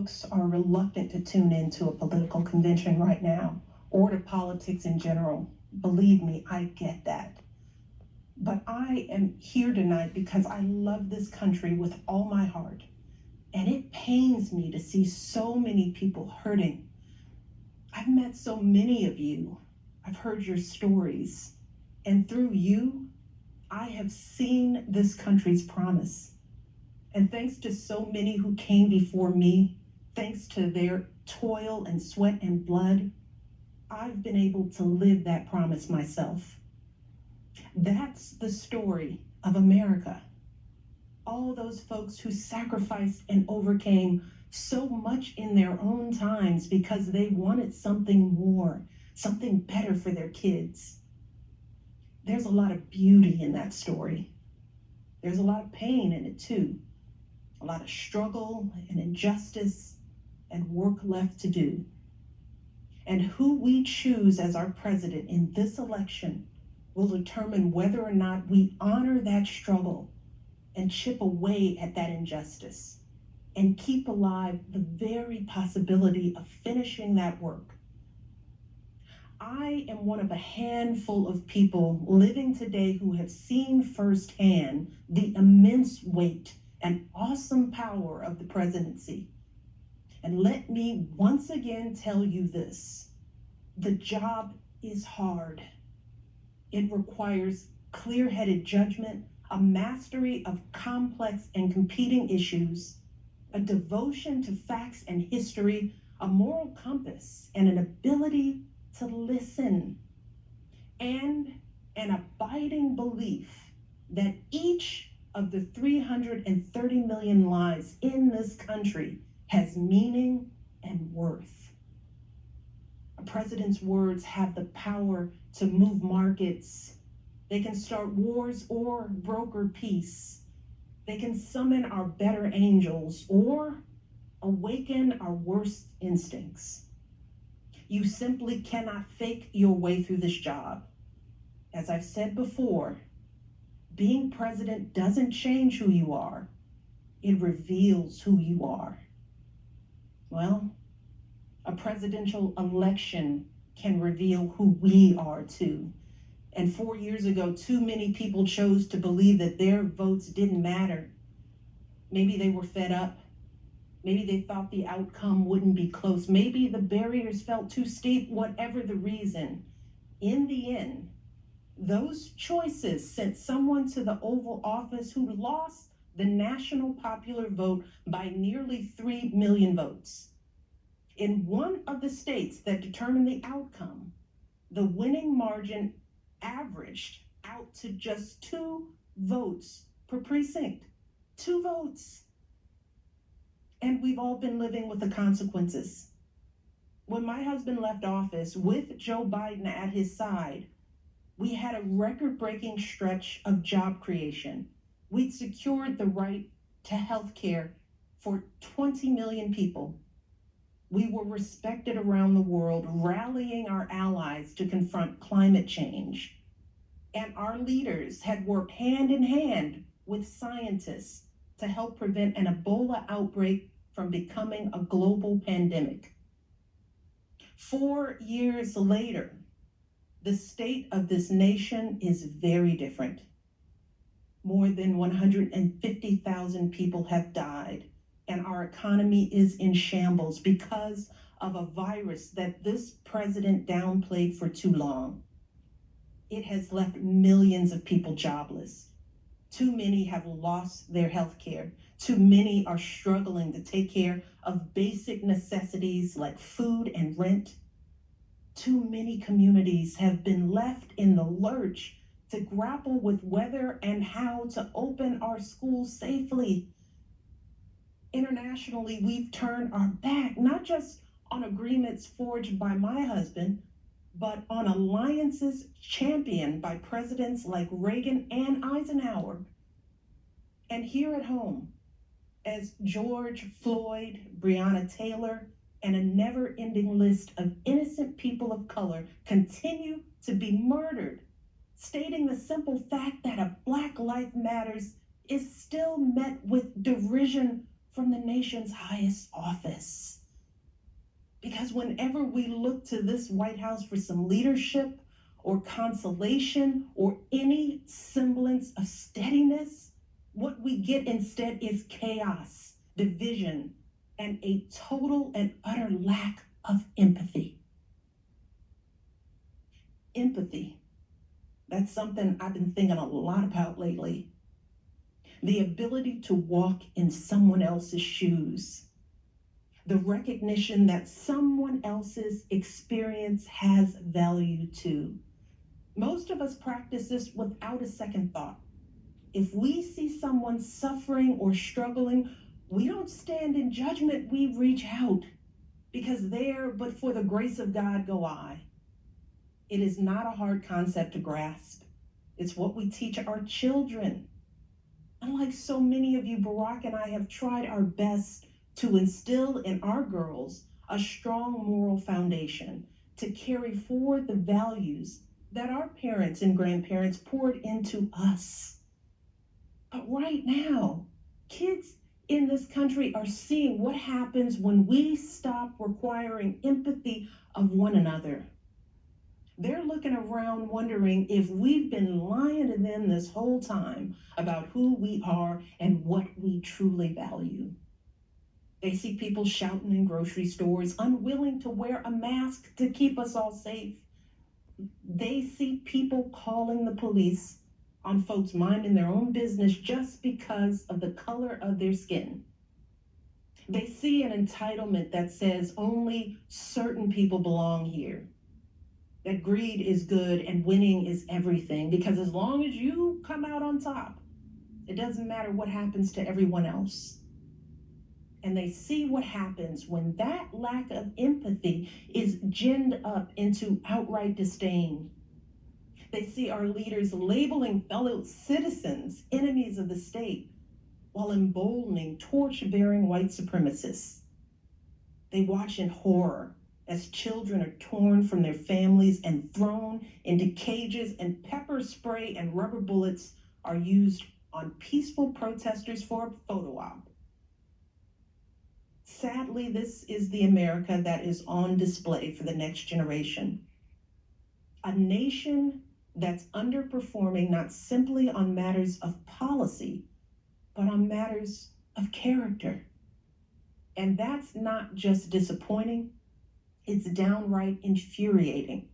Folks are reluctant to tune into a political convention right now or to politics in general. Believe me, I get that. But I am here tonight because I love this country with all my heart. And it pains me to see so many people hurting. I've met so many of you. I've heard your stories. And through you, I have seen this country's promise. And thanks to so many who came before me, thanks to their toil and sweat and blood, I've been able to live that promise myself. That's the story of America. All those folks who sacrificed and overcame so much in their own times because they wanted something more, something better for their kids. There's a lot of beauty in that story. There's a lot of pain in it too. A lot of struggle and injustice and work left to do. And who we choose as our president in this election will determine whether or not we honor that struggle and chip away at that injustice and keep alive the very possibility of finishing that work. I am one of a handful of people living today who have seen firsthand the immense weight and awesome power of the presidency. And let me once again tell you this: the job is hard. It requires clear-headed judgment, a mastery of complex and competing issues, a devotion to facts and history, a moral compass, and an ability to listen, and an abiding belief that each of the 330 million lives in this country has meaning and worth. A president's words have the power to move markets. They can start wars or broker peace. They can summon our better angels or awaken our worst instincts. You simply cannot fake your way through this job. As I've said before, being president doesn't change who you are. It reveals who you are. Well, a presidential election can reveal who we are too. And 4 years ago, too many people chose to believe that their votes didn't matter. Maybe they were fed up. Maybe they thought the outcome wouldn't be close. Maybe the barriers felt too steep, whatever the reason. In the end, those choices sent someone to the Oval Office who lost the national popular vote by nearly 3 million votes. In one of the states that determined the outcome, the winning margin averaged out to just 2 votes per precinct. 2 votes. And we've all been living with the consequences. When my husband left office with Joe Biden at his side, we had a record-breaking stretch of job creation. We'd secured the right to health care for 20 million people. We were respected around the world, rallying our allies to confront climate change. And our leaders had worked hand in hand with scientists to help prevent an Ebola outbreak from becoming a global pandemic. 4 years later, the state of this nation is very different. More than 150,000 people have died, and our economy is in shambles because of a virus that this president downplayed for too long. It has left millions of people jobless. Too many have lost their health care. Too many are struggling to take care of basic necessities like food and rent. Too many communities have been left in the lurch to grapple with whether and how to open our schools safely. Internationally, we've turned our back, not just on agreements forged by my husband, but on alliances championed by presidents like Reagan and Eisenhower. And here at home, as George Floyd, Breonna Taylor, and a never-ending list of innocent people of color continue to be murdered, stating the simple fact that a Black Life Matters is still met with derision from the nation's highest office. Because whenever we look to this White House for some leadership or consolation or any semblance of steadiness, what we get instead is chaos, division, and a total and utter lack of empathy. Empathy. That's something I've been thinking a lot about lately. The ability to walk in someone else's shoes. The recognition that someone else's experience has value too. Most of us practice this without a second thought. If we see someone suffering or struggling, we don't stand in judgment, we reach out. Because there, but for the grace of God, go I. It is not a hard concept to grasp. It's what we teach our children. Unlike so many of you, Barack and I have tried our best to instill in our girls a strong moral foundation to carry forward the values that our parents and grandparents poured into us. But right now, kids in this country are seeing what happens when we stop requiring empathy of one another. They're looking around wondering if we've been lying to them this whole time about who we are and what we truly value. They see people shouting in grocery stores, unwilling to wear a mask to keep us all safe. They see people calling the police on folks minding their own business just because of the color of their skin. They see an entitlement that says only certain people belong here. That greed is good and winning is everything, because as long as you come out on top, it doesn't matter what happens to everyone else. And they see what happens when that lack of empathy is ginned up into outright disdain. They see our leaders labeling fellow citizens enemies of the state while emboldening torch-bearing white supremacists. They watch in horror as children are torn from their families and thrown into cages, and pepper spray and rubber bullets are used on peaceful protesters for a photo op. Sadly, this is the America that is on display for the next generation. A nation that's underperforming not simply on matters of policy, but on matters of character. And that's not just disappointing, it's downright infuriating.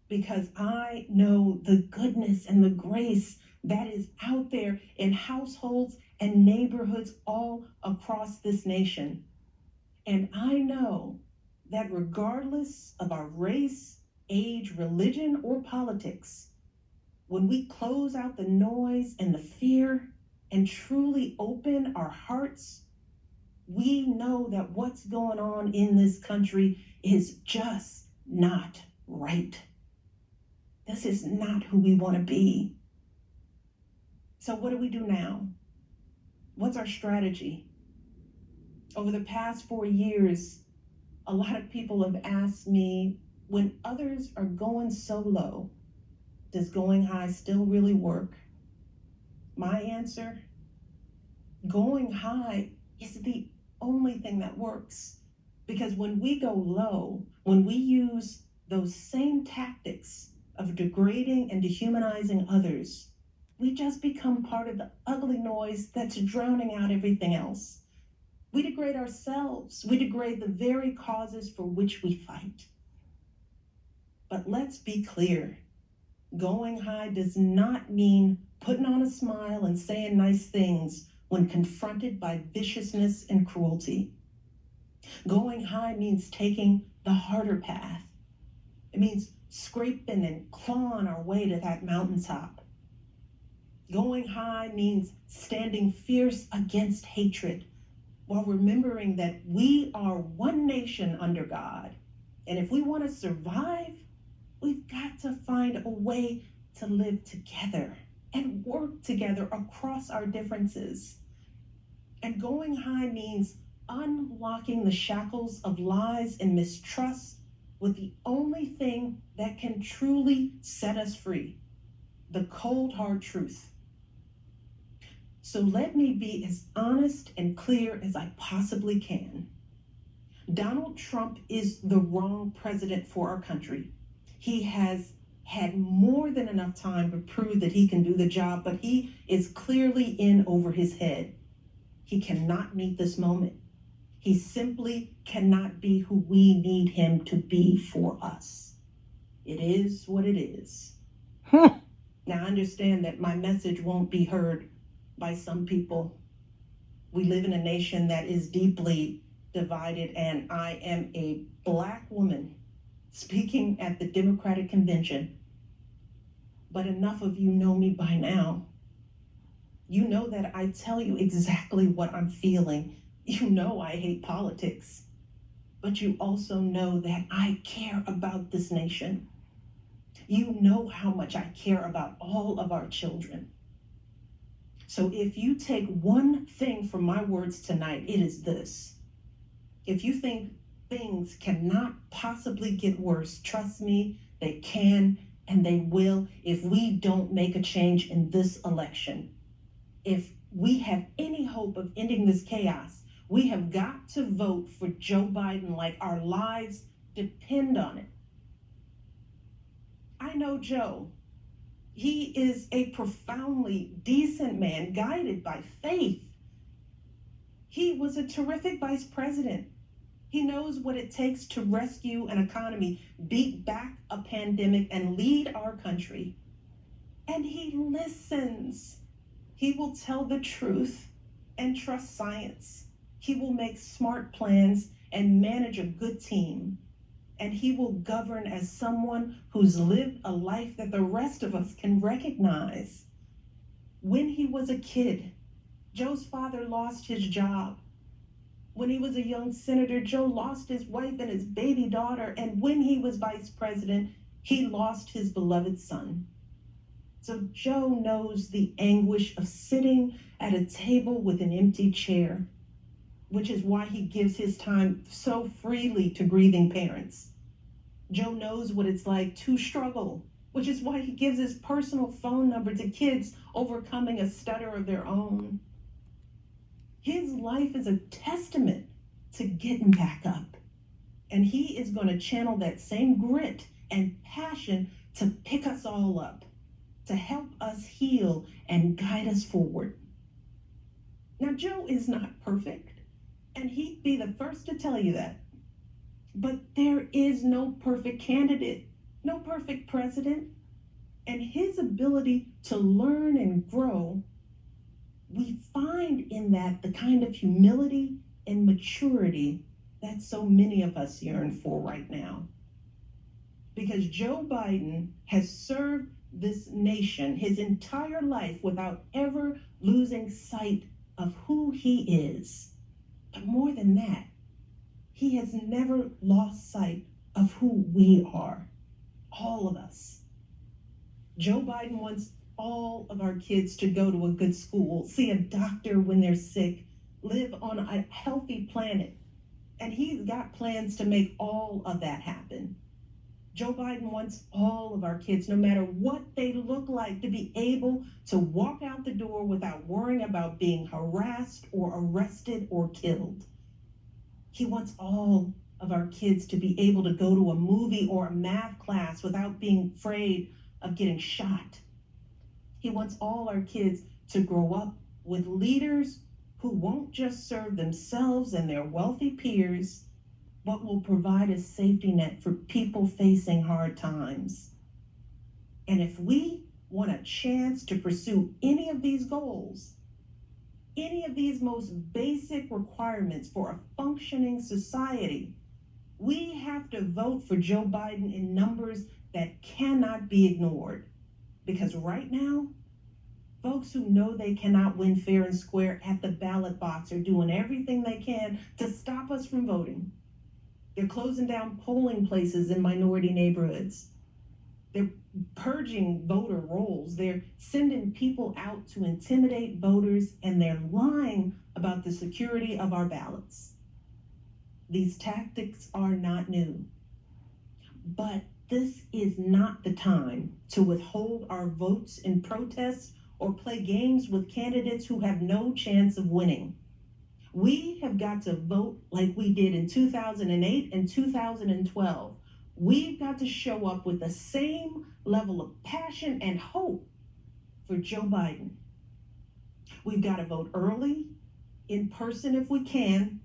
Because I know the goodness and the grace that is out there in households and neighborhoods all across this nation. And I know that regardless of our race, age, religion, or politics, when we close out the noise and the fear and truly open our hearts, we know that what's going on in this country is just not right. This is not who we want to be. So what do we do now? What's our strategy? Over the past 4 years, a lot of people have asked me, when others are going so low, does going high still really work? My answer, going high is the only thing that works. Because when we go low, when we use those same tactics of degrading and dehumanizing others, we just become part of the ugly noise that's drowning out everything else. We degrade ourselves. We degrade the very causes for which we fight. But let's be clear. Going high does not mean putting on a smile and saying nice things when confronted by viciousness and cruelty. Going high means taking the harder path. It means scraping and clawing our way to that mountaintop. Going high means standing fierce against hatred while remembering that we are one nation under God. And if we want to survive, we've got to find a way to live together and work together across our differences. And going high means unlocking the shackles of lies and mistrust with the only thing that can truly set us free, the cold, hard truth. So let me be as honest and clear as I possibly can. Donald Trump is the wrong president for our country. He has had more than enough time to prove that he can do the job, but he is clearly in over his head. He cannot meet this moment. He simply cannot be who we need him to be for us. It is what it is. Now, I understand that my message won't be heard by some people. We live in a nation that is deeply divided, and I am a Black woman speaking at the Democratic Convention. But enough of you know me by now. You know that I tell you exactly what I'm feeling. You know I hate politics. But you also know that I care about this nation. You know how much I care about all of our children. So if you take one thing from my words tonight, it is this. If you think things cannot possibly get worse, trust me, they can and they will if we don't make a change in this election. If we have any hope of ending this chaos, we have got to vote for Joe Biden like our lives depend on it. I know Joe. He is a profoundly decent man, guided by faith. He was a terrific vice president. He knows what it takes to rescue an economy, beat back a pandemic, and lead our country. And he listens. He will tell the truth and trust science. He will make smart plans and manage a good team. And he will govern as someone who's lived a life that the rest of us can recognize. When he was a kid, Joe's father lost his job. When he was a young senator, Joe lost his wife and his baby daughter. And when he was vice president, he lost his beloved son. So Joe knows the anguish of sitting at a table with an empty chair, which is why he gives his time so freely to grieving parents. Joe knows what it's like to struggle, which is why he gives his personal phone number to kids overcoming a stutter of their own. His life is a testament to getting back up. And he is going to channel that same grit and passion to pick us all up, to help us heal and guide us forward. Now, Joe is not perfect, and he'd be the first to tell you that. But there is no perfect candidate, no perfect president, and his ability to learn and grow, we find in that the kind of humility and maturity that so many of us yearn for right now. Because Joe Biden has served this nation his entire life without ever losing sight of who he is. But more than that, he has never lost sight of who we are, all of us. Joe Biden wants all of our kids to go to a good school, see a doctor when they're sick, live on a healthy planet. And he's got plans to make all of that happen. Joe Biden wants all of our kids, no matter what they look like, to be able to walk out the door without worrying about being harassed or arrested or killed. He wants all of our kids to be able to go to a movie or a math class without being afraid of getting shot. He wants all our kids to grow up with leaders who won't just serve themselves and their wealthy peers, but will provide a safety net for people facing hard times. And if we want a chance to pursue any of these goals, any of these most basic requirements for a functioning society, we have to vote for Joe Biden in numbers that cannot be ignored. Because right now, folks who know they cannot win fair and square at the ballot box are doing everything they can to stop us from voting. They're closing down polling places in minority neighborhoods. They're purging voter rolls. They're sending people out to intimidate voters, and they're lying about the security of our ballots. These tactics are not new. But this is not the time to withhold our votes in protest or play games with candidates who have no chance of winning. We have got to vote like we did in 2008 and 2012. We've got to show up with the same level of passion and hope for Joe Biden. We've got to vote early, in person if we can.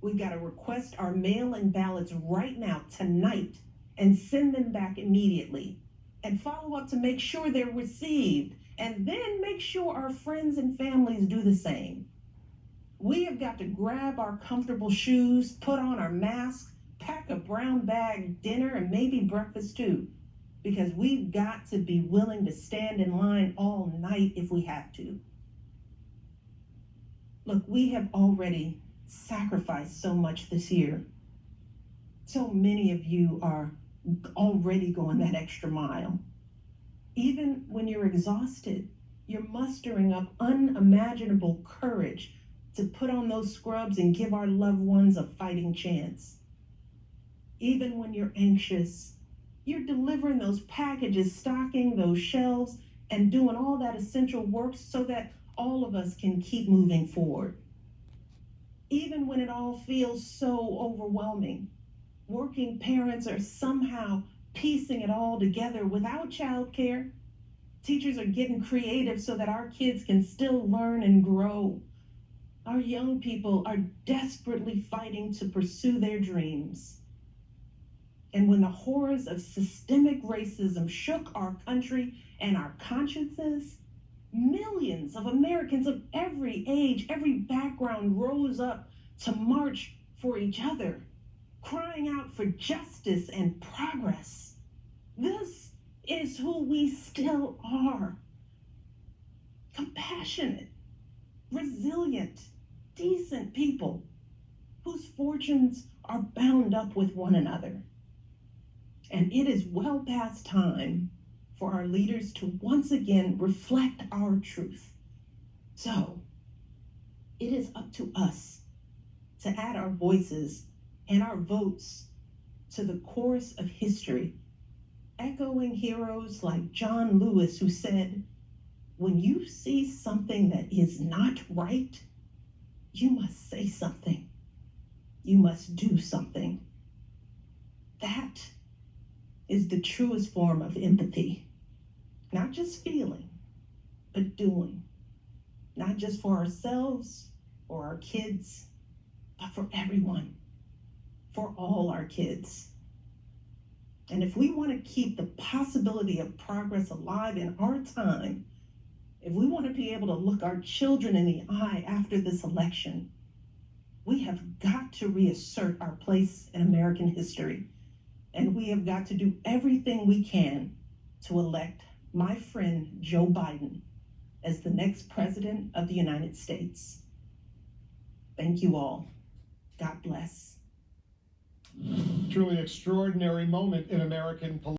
We've got to request our mail-in ballots right now, tonight, and send them back immediately. And follow up to make sure they're received. And then make sure our friends and families do the same. We have got to grab our comfortable shoes, put on our masks, pack a brown bag dinner, and maybe breakfast too, because we've got to be willing to stand in line all night if we have to. Look, we have already sacrificed so much this year. So many of you are already going that extra mile. Even when you're exhausted, you're mustering up unimaginable courage to put on those scrubs and give our loved ones a fighting chance. Even when you're anxious, you're delivering those packages, stocking those shelves, and doing all that essential work so that all of us can keep moving forward. Even when it all feels so overwhelming, working parents are somehow piecing it all together without childcare. Teachers are getting creative so that our kids can still learn and grow. Our young people are desperately fighting to pursue their dreams. And when the horrors of systemic racism shook our country and our consciences, millions of Americans of every age, every background rose up to march for each other, crying out for justice and progress. This is who we still are. Compassionate, resilient, decent people whose fortunes are bound up with one another. And it is well past time for our leaders to once again reflect our truth. So, it is up to us to add our voices and our votes to the chorus of history, echoing heroes like John Lewis, who said, "When you see something that is not right, you must say something. You must do something." That is the truest form of empathy. Not just feeling, but doing. Not just for ourselves or our kids, but for everyone, for all our kids. And if we want to keep the possibility of progress alive in our time, if we want to be able to look our children in the eye after this election, we have got to reassert our place in American history. And we have got to do everything we can to elect my friend Joe Biden as the next president of the United States. Thank you all. God bless. Truly extraordinary moment in American politics.